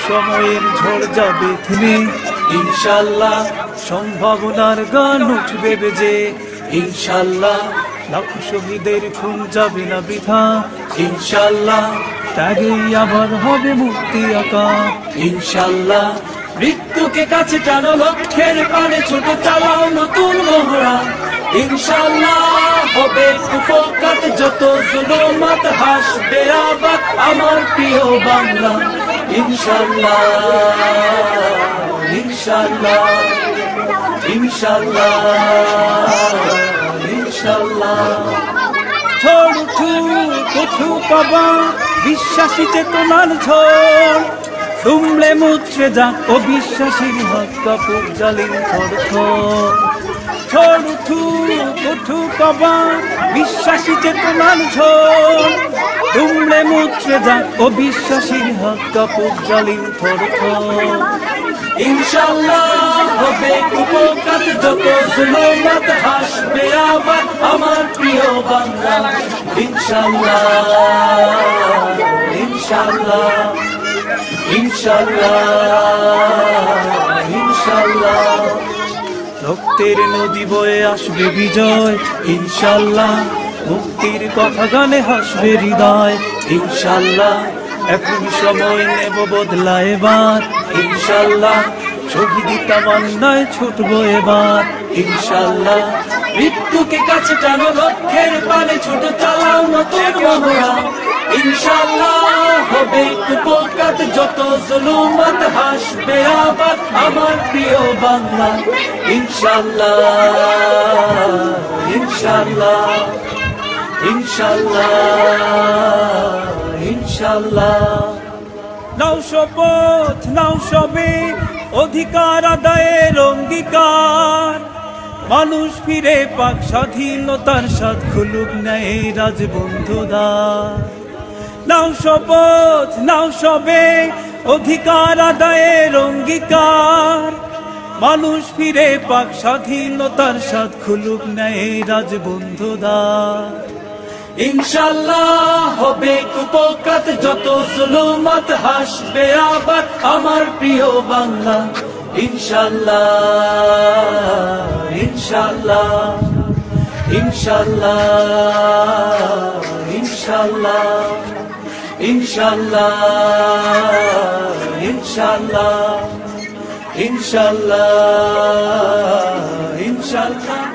সময়ের ঝড় যাবে থেমে, ইনশাআল্লাহ সম্ভাবনার গান উঠবে বেজে, ইনশাআল্লাহ লাখ শহীদের খুন যাবে না বৃথা, ইনশাআল্লাহ ত্যাগেই আবার হবে মুক্তি আঁকা, ইনশাআল্লাহ মৃত্যুকে কাছে টানো, লক্ষ্যের পানে ছোট চালাও নতুন মহড়া, ইনশাআল্লাহ হবে কুপকাত যত জুলুমাত হাসবে আবার আমার প্রিয় বাংলা, ইনশাআল্লাহ ইনশাআল্লাহ ইনশাআল্লাহ ইনশাআল্লাহ। ঝড় উঠুক উঠুক আবার বিশ্বাসী চেতনার ঝড়, দুমড়ে মুচড়ে যাক অবিশ্বাসীর হাত কাপড় জালিম থরথর, ঝড় উঠুক উঠুক আবার বিশ্বাসী চেতনার ঝড়, দুমড়ে মুচড়ে যাক অবিশ্বাসীর হাত কাপড় জালিম থরথর, ইনশাআল্লাহ হবে কুপকাত যত জুলুমাত হাসবে আবার আমার প্রিয় বাংলা, ইনশাআল্লাহ ইনশাআল্লাহ ইনশাআল্লাহ ইনশাআল্লাহ। রক্তের নদী বয়ে আসবে বিজয়, ইনশাআল্লাহ মুক্তির কথা গানে হাসবে হৃদয়, ইনশাআল্লাহ এখন সময় নেব বদলা এবার, ইনশাআল্লাহ শহীদি তামান্নায় ছুটবো এবার, ইনশাআল্লাহ মৃত্যুকে কাছে টানো, লক্ষ্যের পানে ছোট চালাও নতুন মহড়া, ইনশাআল্লাহ হবে কুপকাত যত জুলুমাত হাসবে আবার আমার প্রিয় বাংলা, ইনশাআল্লাহ ইনশাআল্লাহ ইনশাআল্লাহ ইনশাআল্লাহ। নাও শপথ নাও সবে অধিকার আদায়ের অঙ্গীকার, মানুষ ফিরে পাক স্বাধীনতার স্বাদ খুলুক ন্যায় রাজবন্ধুদার, নাও শপথ নাও সবে অধিকার আদায়ের অঙ্গীকার, মানুষ ফিরে পাক স্বাধীনতার স্বাদ খুলুক ন্যায় রাজবন্ধুদার, ইনশাআল্লাহ হবে কুপকাত যত জুলুমাত হাসবে আবার আমার প্রিয় বাংলা, ইনশাআল্লাহ ইনশাআল্লাহ ইনশাআল্লাহ ইনশাআল্লাহ ইনশাআল্লাহ ইনশাআল্লাহ ইনশাআল্লাহ ইনশাআল্লাহ।